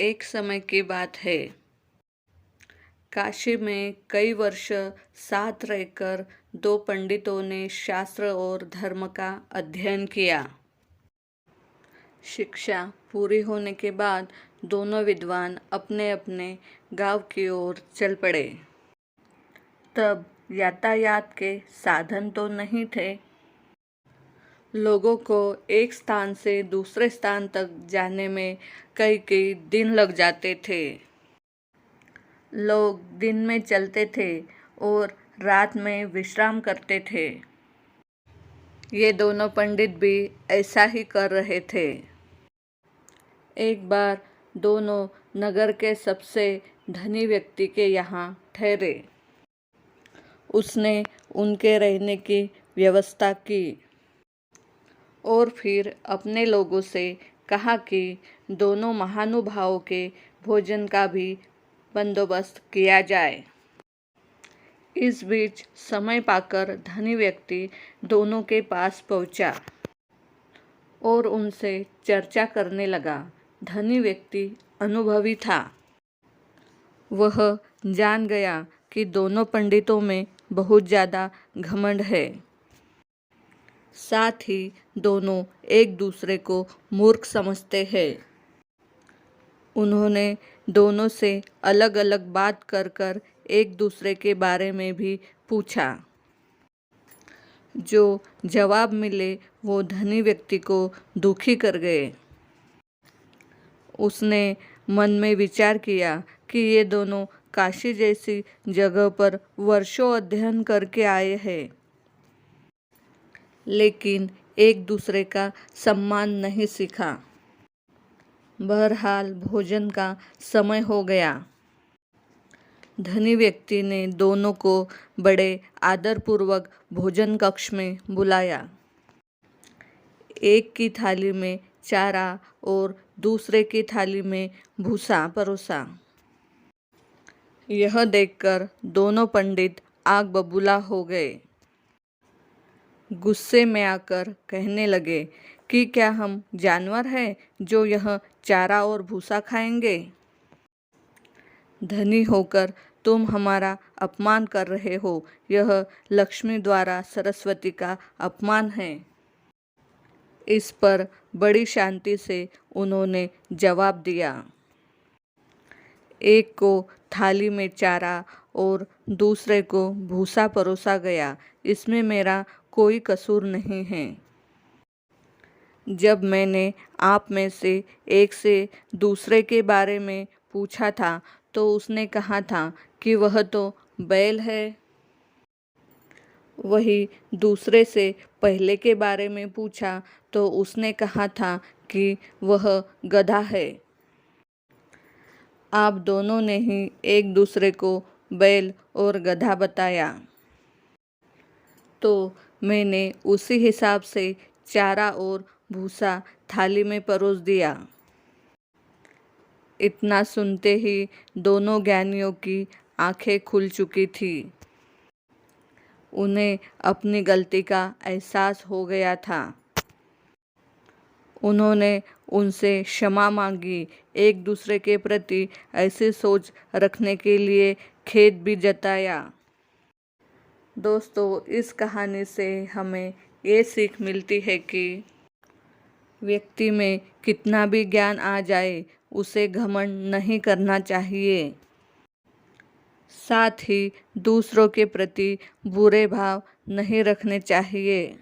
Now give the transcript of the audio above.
एक समय की बात है। काशी में कई वर्ष साथ रहकर दो पंडितों ने शास्त्र और धर्म का अध्ययन किया। शिक्षा पूरी होने के बाद दोनों विद्वान अपने अपने गांव की ओर चल पड़े। तब यातायात के साधन तो नहीं थे। लोगों को एक स्थान से दूसरे स्थान तक जाने में कई कई दिन लग जाते थे। लोग दिन में चलते थे और रात में विश्राम करते थे। ये दोनों पंडित भी ऐसा ही कर रहे थे। एक बार दोनों नगर के सबसे धनी व्यक्ति के यहाँ ठहरे। उसने उनके रहने की व्यवस्था की और फिर अपने लोगों से कहा कि दोनों महानुभावों के भोजन का भी बंदोबस्त किया जाए। इस बीच समय पाकर धनी व्यक्ति दोनों के पास पहुंचा और उनसे चर्चा करने लगा। धनी व्यक्ति अनुभवी था। वह जान गया कि दोनों पंडितों में बहुत ज़्यादा घमंड है। साथ ही दोनों एक दूसरे को मूर्ख समझते हैं। उन्होंने दोनों से अलग अलग बात कर कर एक दूसरे के बारे में भी पूछा। जो जवाब मिले वो धनी व्यक्ति को दुखी कर गए। उसने मन में विचार किया कि ये दोनों काशी जैसी जगह पर वर्षों अध्ययन करके आए हैं, लेकिन एक दूसरे का सम्मान नहीं सीखा। बहरहाल भोजन का समय हो गया। धनी व्यक्ति ने दोनों को बड़े आदरपूर्वक भोजन कक्ष में बुलाया। एक की थाली में चारा और दूसरे की थाली में भूसा परोसा। यह देखकर दोनों पंडित आग बबूला हो गए। गुस्से में आकर कहने लगे कि क्या हम जानवर हैं जो यह चारा और भूसा खाएंगे? धनी होकर तुम हमारा अपमान कर रहे हो। यह लक्ष्मी द्वारा सरस्वती का अपमान है। इस पर बड़ी शांति से उन्होंने जवाब दिया। एक को थाली में चारा और दूसरे को भूसा परोसा गया। इसमें मेरा कोई कसूर नहीं है। जब मैंने आप में से एक से दूसरे के बारे में पूछा था तो उसने कहा था कि वह तो बैल है। वही दूसरे से पहले के बारे में पूछा तो उसने कहा था कि वह गधा है। आप दोनों ने ही एक दूसरे को बैल और गधा बताया, तो मैंने उसी हिसाब से चारा और भूसा थाली में परोस दिया। इतना सुनते ही दोनों ज्ञानियों की आंखें खुल चुकी थी। उन्हें अपनी गलती का एहसास हो गया था। उन्होंने उनसे क्षमा मांगी। एक दूसरे के प्रति ऐसी सोच रखने के लिए खेद भी जताया। दोस्तों, इस कहानी से हमें ये सीख मिलती है कि व्यक्ति में कितना भी ज्ञान आ जाए उसे घमंड नहीं करना चाहिए। साथ ही दूसरों के प्रति बुरे भाव नहीं रखने चाहिए।